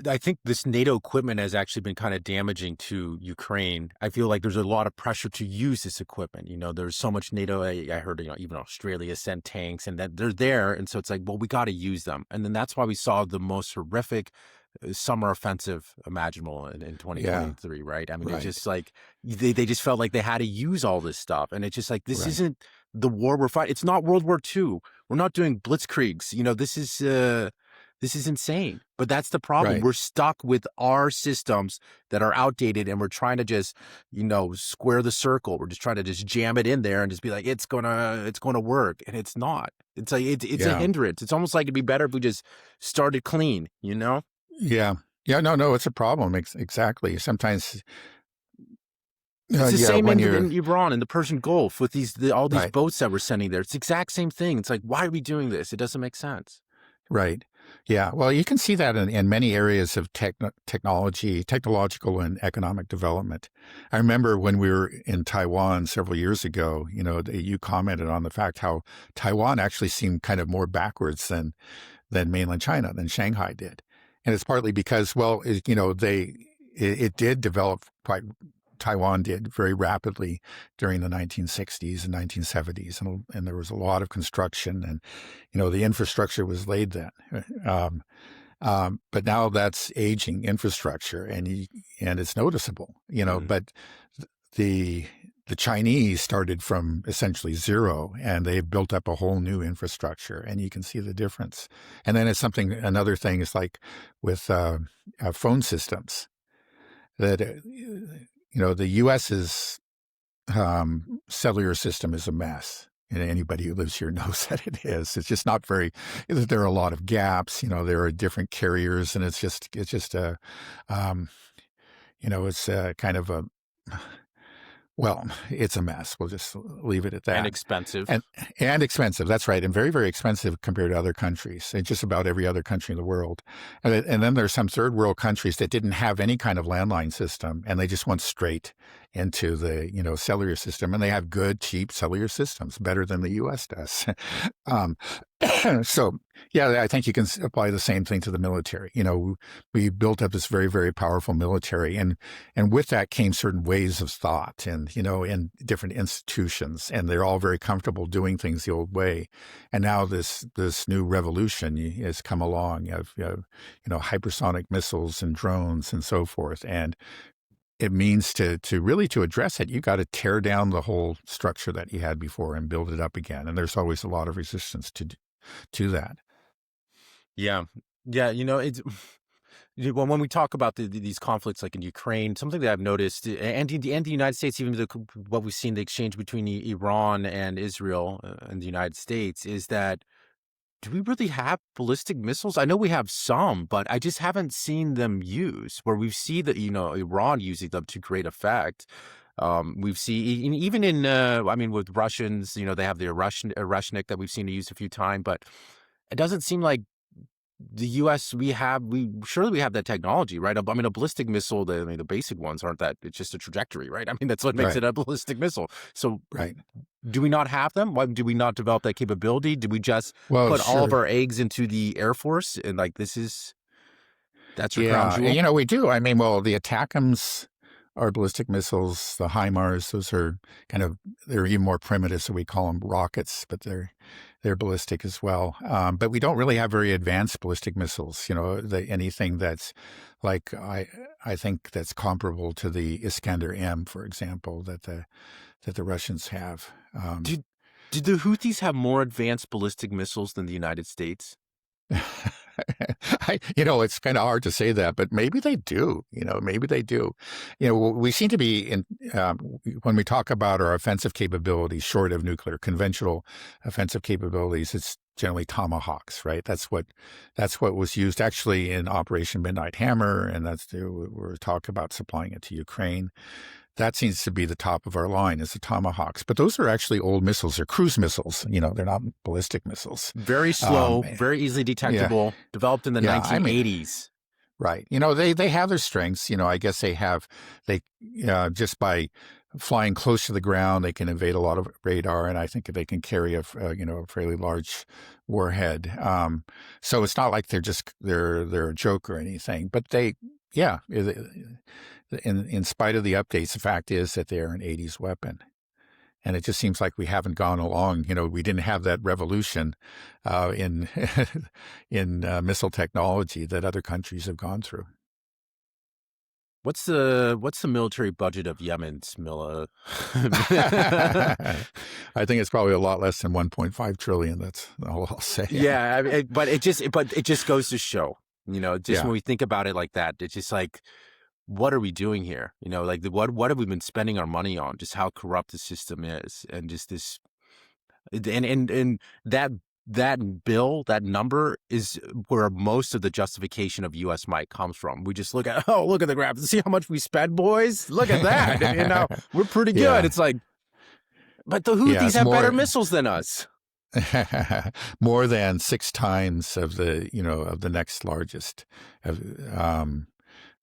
I think this NATO equipment has actually been kind of damaging to Ukraine. I feel like there's a lot of pressure to use this equipment. There's so much NATO. I heard, even Australia sent tanks and that they're there. And so it's like, well, we got to use them. And then that's why we saw the most horrific summer offensive imaginable in Yeah, 2023, right? I mean, it's right, just like they just felt like they had to use all this stuff. And it's just like, this right, isn't the war we're fighting. It's not World War II. We're not doing blitzkriegs. This is insane. But that's the problem. right. We're stuck with our systems that are outdated and we're trying to just, square the circle. We're just trying to just jam it in there and just be like, it's gonna work. And it's not. It's like it's a Yeah, hindrance. It's almost like it'd be better if we just started clean, yeah, yeah. No, no, it's a problem. Exactly. Sometimes, It's the yeah, same when in you're Iran and the Persian Gulf with all these right. boats that we're sending there. It's the exact same thing. It's like, why are we doing this? It doesn't make sense. Right. Yeah. Well, you can see that in many areas of technological and economic development. I remember when we were in Taiwan several years ago, you commented on the fact how Taiwan actually seemed kind of more backwards than mainland China, than Shanghai did. And it's partly because, well, it did develop quite Taiwan did very rapidly during the 1960s and 1970s, and there was a lot of construction, and the infrastructure was laid then. Um, but now that's aging infrastructure, and it's noticeable. Mm. But the the Chinese started from essentially zero, and they've built up a whole new infrastructure, and you can see the difference. And then another thing is like with phone systems that the U.S.'s cellular system is a mess. And anybody who lives here knows that it is. It's just not very. There are a lot of gaps. There are different carriers, and it's just um, it's kind of a. Well, it's a mess. We'll just leave it at And that. expensive. And and expensive. That's right. And very, very expensive compared to other countries, and just about every other country in the world. And then there's some third world countries that didn't have any kind of landline system, and they just went straight into the cellular system, and they have good, cheap cellular systems, better than the U.S. does. um, so yeah, I think you can apply the same thing to the military. We built up this very, very powerful military, and with that came certain ways of thought, and in different institutions, and they're all very comfortable doing things the old way. And now this new revolution has come along of hypersonic missiles and drones and so forth, and it means to really to address it, you got to tear down the whole structure that you had before and build it up again. And there's always a lot of resistance to that. Yeah. Yeah. It's when we talk about these conflicts like in Ukraine, something that I've noticed, and the United States, even what we've seen, the exchange between Iran and Israel and the United States, is that do we really have ballistic missiles? I know we have some, but I just haven't seen them used. Where we see that Iran using them to great effect. We've seen even in with Russians, they have the Rushnik that we've seen used a few times, but it doesn't seem like the U.S. we surely we have that technology, right? I mean, a ballistic missile, the basic ones aren't that. It's just a trajectory, right? I mean, that's what makes Right. it a ballistic missile. So Right. do we not have them? Why do we not develop that capability? Did we just Well, put all of sure. our eggs into the Air Force and like that's your crown Yeah. jewel? We do. I mean, well, the ATACMS are ballistic missiles. The HIMARS, those are they're even more primitive, so we call them rockets, but they're ballistic as well. But we don't really have very advanced ballistic missiles. Anything that's like I think that's comparable to the Iskander-M, for example, that the Russians have. Did the Houthis have more advanced ballistic missiles than the United States? It's kind of hard to say that, but maybe they do. Maybe they do. We seem to be when we talk about our offensive capabilities, short of nuclear, conventional offensive capabilities, it's generally Tomahawks, right? That's what was used actually in Operation Midnight Hammer, and we're talking about supplying it to Ukraine. That seems to be the top of our line is the Tomahawks. But those are actually old missiles. They're cruise missiles. They're not ballistic missiles. Very slow, very easily Yeah. detectable, developed in the Yeah. I mean, 1980s. right. They have their strengths. I guess they just by flying close to the ground, they can evade a lot of radar, and I think they can carry a fairly large warhead. So it's not like they're a joke or anything, but yeah, in spite of the updates, the fact is that they're an 80s weapon. And it just seems like we haven't gone along. We didn't have that revolution in in missile technology that other countries have gone through. What's the military budget of Yemen's Mila? I think it's probably a lot less than 1.5 trillion. That's all I'll say. Yeah, I mean, but it just goes to show, just Yeah. when we think about it like that, it's just like, what are we doing here? Like what have we been spending our money on? Just how corrupt the system is, and just this, and that bill, that number is where most of the justification of U.S. might comes from. We just look at, oh, look at the graph, see how much we spend, boys. Look at that, we're pretty good. Yeah. It's like, but the Yeah, Houthis it's have better more missiles than us. more than 6 times of the next largest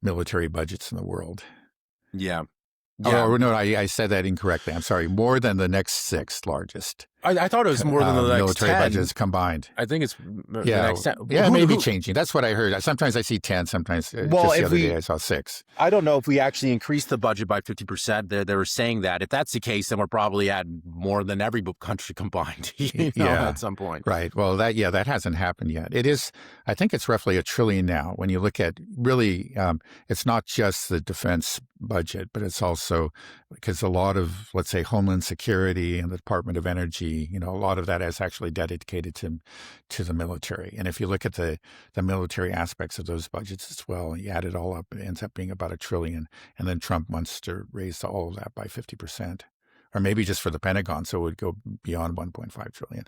military budgets in the world. Yeah. Oh, no, I said that incorrectly. I'm sorry. More than the next 6th largest I thought it was more than the next military 10. budgets combined. I think it's the Yeah, next 10. yeah, it may be changing. That's what I heard. Sometimes I see 10. Sometimes Well, just the if other we- day I saw 6. I don't know if we actually increased the budget by 50%. They were saying that. If that's the case, then we're probably at more than every country combined, Yeah. at some point. Right. Well, that hasn't happened yet. It is. I think it's roughly $1 trillion now. When you look at really, it's not just the defense budget, but it's also because a lot of, let's say, Homeland Security and the Department of Energy, a lot of that is actually dedicated to the military. And if you look at the military aspects of those budgets as well, you add it all up, it ends up being about $1 trillion. And then Trump wants to raise all of that by 50%. Or maybe just for the Pentagon, so it would go beyond 1.5 trillion.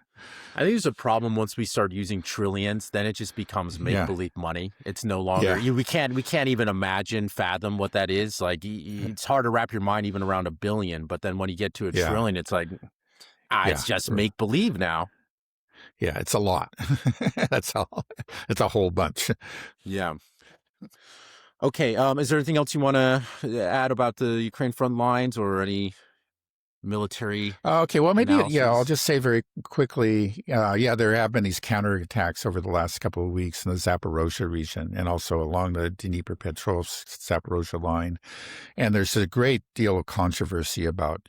I think there's a problem once we start using trillions, then it just becomes make-believe money. It's no longer, we can't even fathom what that is. Like, it's hard to wrap your mind even around $1 billion, but then when you get to $1 trillion, it's like, it's just make-believe now. Yeah, it's a lot. That's all. It's a whole bunch. Yeah. Okay. Is there anything else you want to add about the Ukraine front lines or any military? Okay, well, maybe, analysis? I'll just say very quickly, there have been these counterattacks over the last couple of weeks in the Zaporozhye region and also along the Dnipropetrovsk-Zaporozhye line. And there's a great deal of controversy about,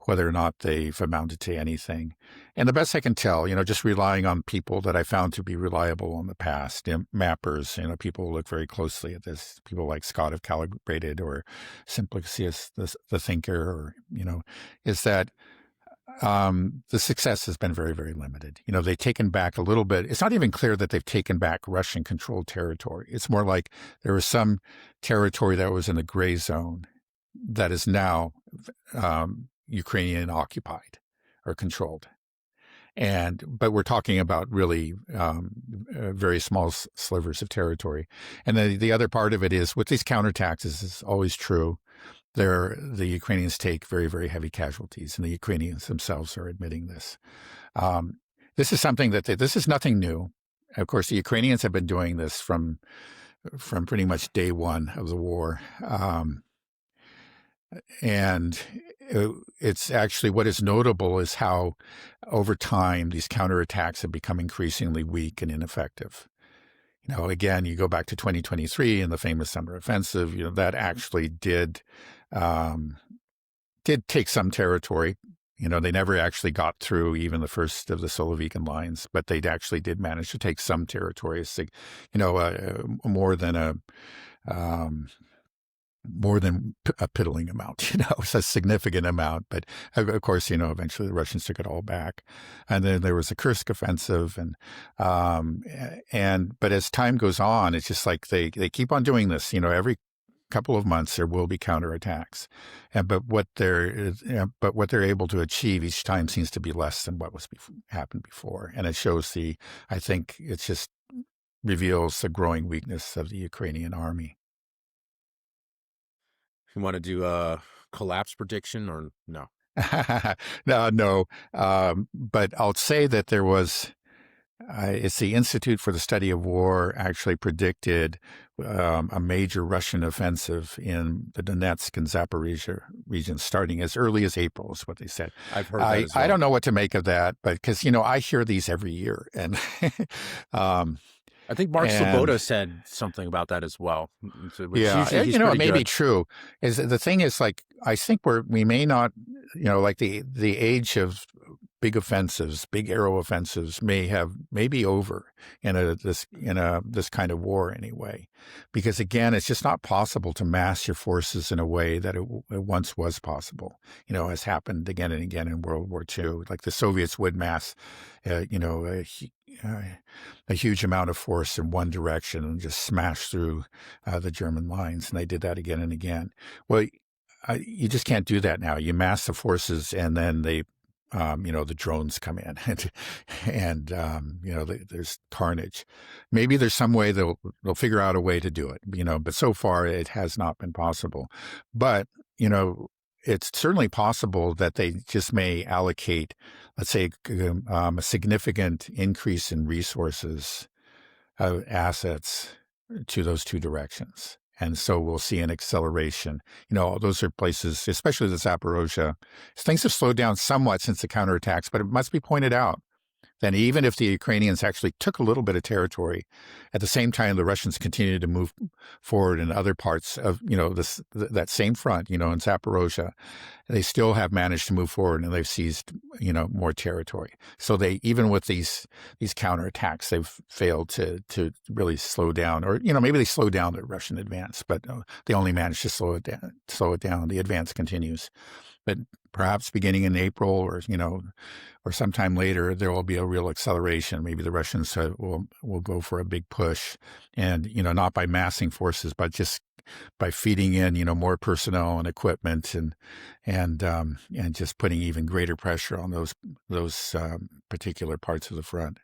whether or not they've amounted to anything. And the best I can tell, just relying on people that I found to be reliable in the past, mappers, people who look very closely at this, people like Scott of Calibrated or Simplicius, the thinker, or, is that the success has been very, very limited. They've taken back a little bit. It's not even clear that they've taken back Russian-controlled territory. It's more like there was some territory that was in the gray zone that is now Ukrainian occupied or controlled. But we're talking about really very small slivers of territory. And the other part of it is with these counterattacks, is always true. The Ukrainians take very, very heavy casualties, and the Ukrainians themselves are admitting this. This is something this is nothing new. Of course, the Ukrainians have been doing this from pretty much day one of the war. And it's actually what is notable is how over time these counterattacks have become increasingly weak and ineffective. Again, you go back to 2023 and the famous summer offensive, that actually did take some territory. They never actually got through even the first of the Solovekan lines, but they actually did manage to take some territory, more than a piddling amount, it's a significant amount. But of course, eventually the Russians took it all back. And then there was the Kursk offensive. But as time goes on, it's just like they keep on doing this, every couple of months there will be counterattacks. But what they're able to achieve each time seems to be less than what happened before. And it shows I think it just reveals the growing weakness of the Ukrainian army. You want to do a collapse prediction or no? No. But I'll say that there was It's the Institute for the Study of War actually predicted a major Russian offensive in the Donetsk and Zaporizhia regions starting as early as April, is what they said. I've heard that as I well. don't know what to make of that, but because, I hear these every year. Um, I think Mark and Sloboda said something about that as well, which Yeah, usually he's it pretty may be good. true. Is the thing is like I think we may not, like the age of big offensives, big aero offensives may be over in this kind of war anyway, because again, it's just not possible to mass your forces in a way that it once was possible. Has happened again and again in World War II. Like the Soviets would mass, uh, you know, a, hu- uh, a huge amount of force in one direction and just smash through the German lines, and they did that again and again. Well, you just can't do that now. You mass the forces, and then the drones come in, and there's carnage. Maybe there's some way they'll figure out a way to do it, but so far it has not been possible. But it's certainly possible that they just may allocate, let's say, a significant increase in resources, assets to those two directions. And so we'll see an acceleration. Those are places, especially the Zaporozhye. Things have slowed down somewhat since the counterattacks, but it must be pointed out that even if the Ukrainians actually took a little bit of territory, at the same time the Russians continued to move forward in other parts of that same front, in Zaporozhye, they still have managed to move forward, and they've seized more territory. So they, even with these counterattacks, they've failed to really slow down, or maybe they slowed down the Russian advance, but they only managed to slow it down. The advance continues, but perhaps beginning in April, or sometime later, there will be a real acceleration. Maybe the Russians will go for a big push, and not by massing forces, but just by feeding in more personnel and equipment, and just putting even greater pressure on those particular parts of the front.